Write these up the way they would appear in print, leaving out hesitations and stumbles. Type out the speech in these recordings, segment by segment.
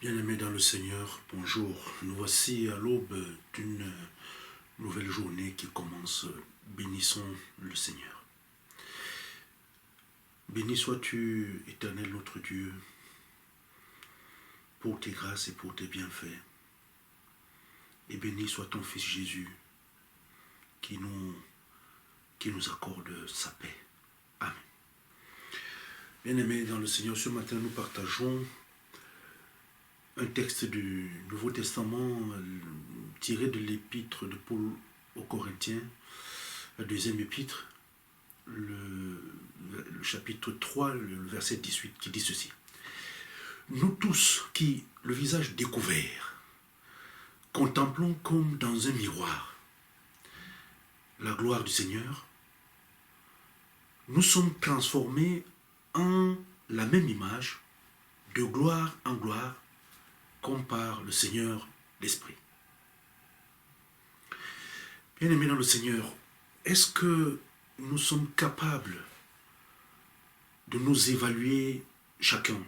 Bien-aimés dans le Seigneur, bonjour. Nous voici à l'aube d'une nouvelle journée qui commence. Bénissons le Seigneur. Béni sois-tu, Éternel notre Dieu, pour tes grâces et pour tes bienfaits. Et béni soit ton Fils Jésus, qui nous accorde sa paix. Amen. Bien-aimés dans le Seigneur, ce matin nous partageons un texte du Nouveau Testament tiré de l'épître de Paul aux Corinthiens, la deuxième épître, le chapitre 3, le verset 18, qui dit ceci. Nous tous qui, le visage découvert, contemplons comme dans un miroir la gloire du Seigneur, nous sommes transformés en la même image, de gloire en gloire, comme par le Seigneur l'Esprit. Bien-aimés dans le Seigneur, est-ce que nous sommes capables de nous évaluer chacun,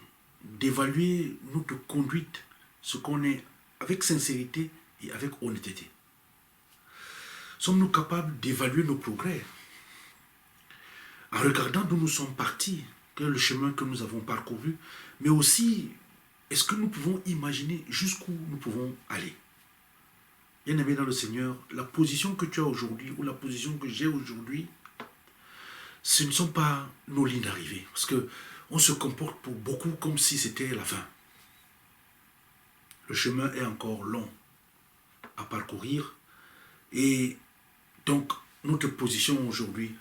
d'évaluer notre conduite, ce qu'on est, avec sincérité et avec honnêteté? Sommes-nous capables d'évaluer nos progrès en regardant d'où nous sommes partis, quel est le chemin que nous avons parcouru, mais aussi est-ce que nous pouvons imaginer jusqu'où nous pouvons aller? Bien-aimé dans le Seigneur, la position que tu as aujourd'hui ou la position que j'ai aujourd'hui, ce ne sont pas nos lignes d'arrivée. Parce qu'on se comporte pour beaucoup comme si c'était la fin. Le chemin est encore long à parcourir. Et donc, notre position aujourd'hui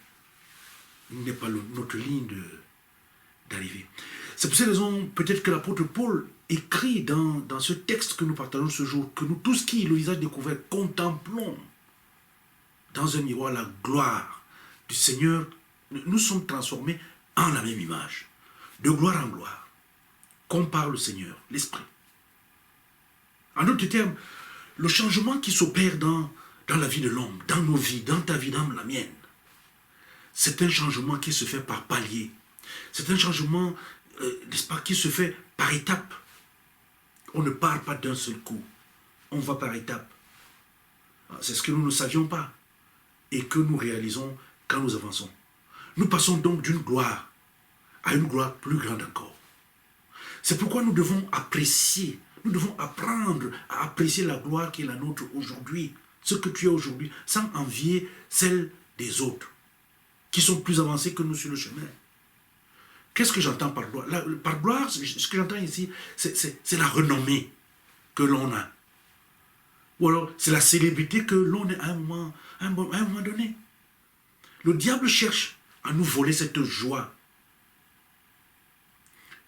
n'est pas notre ligne d'arrivée. C'est pour cette raison, peut-être que l'apôtre Paul écrit dans ce texte que nous partageons ce jour, que nous tous qui, le visage découvert, contemplons dans un miroir la gloire du Seigneur, nous sommes transformés en la même image, de gloire en gloire, comme par le Seigneur, l'Esprit. En d'autres termes, le changement qui s'opère dans la vie de l'homme, dans nos vies, dans ta vie, dans la mienne, c'est un changement qui se fait par palier. C'est un changement, n'est-ce pas, qui se fait par étapes. On ne part pas d'un seul coup. On va par étapes. C'est ce que nous ne savions pas et que nous réalisons quand nous avançons. Nous passons donc d'une gloire à une gloire plus grande encore. C'est pourquoi nous devons apprécier, nous devons apprendre à apprécier la gloire qui est la nôtre aujourd'hui, ce que tu es aujourd'hui, sans envier celle des autres, qui sont plus avancés que nous sur le chemin. Qu'est-ce que j'entends par gloire? Par gloire, ce que j'entends ici, c'est la renommée que l'on a. Ou alors, c'est la célébrité que l'on a à un moment donné. Le diable cherche à nous voler cette joie.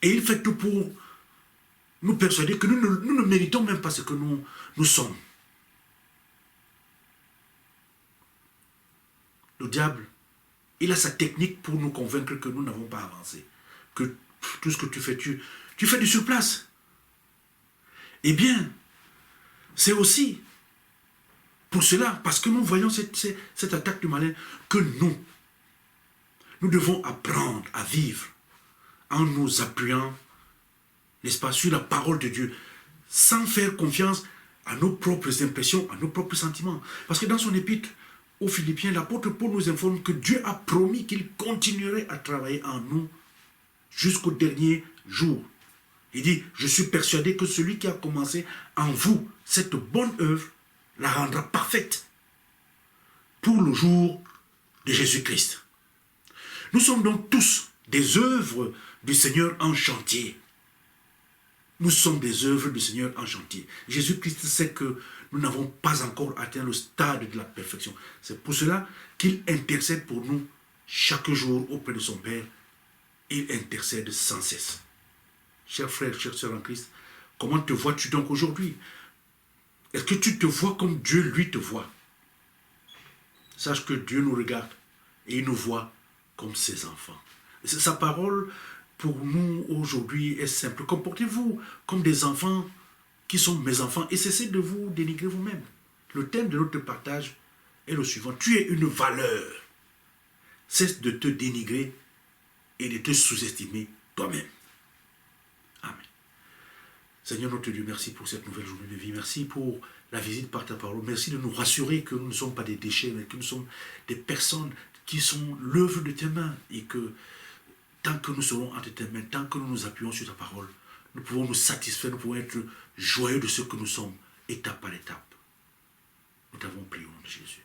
Et il fait tout pour nous persuader que nous ne méritons même pas ce que nous sommes. Le diable, il a sa technique pour nous convaincre que nous n'avons pas avancé. Que tout ce que tu fais, tu fais du surplace. Eh bien, c'est aussi pour cela, parce que nous voyons cette attaque du malin, que nous devons apprendre à vivre en nous appuyant, n'est-ce pas, sur la parole de Dieu, sans faire confiance à nos propres impressions, à nos propres sentiments. Parce que dans son épître aux Philippiens, l'apôtre Paul nous informe que Dieu a promis qu'il continuerait à travailler en nous jusqu'au dernier jour. Il dit, je suis persuadé que celui qui a commencé en vous cette bonne œuvre la rendra parfaite pour le jour de Jésus-Christ. Nous sommes donc tous des œuvres du Seigneur en chantier. Nous sommes des œuvres du Seigneur en chantier. Jésus-Christ sait que nous n'avons pas encore atteint le stade de la perfection. C'est pour cela qu'il intercède pour nous chaque jour auprès de son Père. Il intercède sans cesse. Chers frères, chères sœurs en Christ, comment te vois-tu donc aujourd'hui? Est-ce que tu te vois comme Dieu, lui, te voit? Sache que Dieu nous regarde et il nous voit comme ses enfants. Sa parole, pour nous, aujourd'hui, est simple. Comportez-vous comme des enfants qui sont mes enfants et cessez de vous dénigrer vous-même. Le thème de notre partage est le suivant. Tu es une valeur. Cesse de te dénigrer et de te sous-estimer toi-même. Amen. Seigneur notre Dieu, merci pour cette nouvelle journée de vie. Merci pour la visite par ta parole. Merci de nous rassurer que nous ne sommes pas des déchets, mais que nous sommes des personnes qui sont l'œuvre de tes mains. Et que tant que nous serons entre tes mains, tant que nous nous appuyons sur ta parole, nous pouvons nous satisfaire, nous pouvons être joyeux de ce que nous sommes, étape par étape. Nous t'avons prié au nom de Jésus.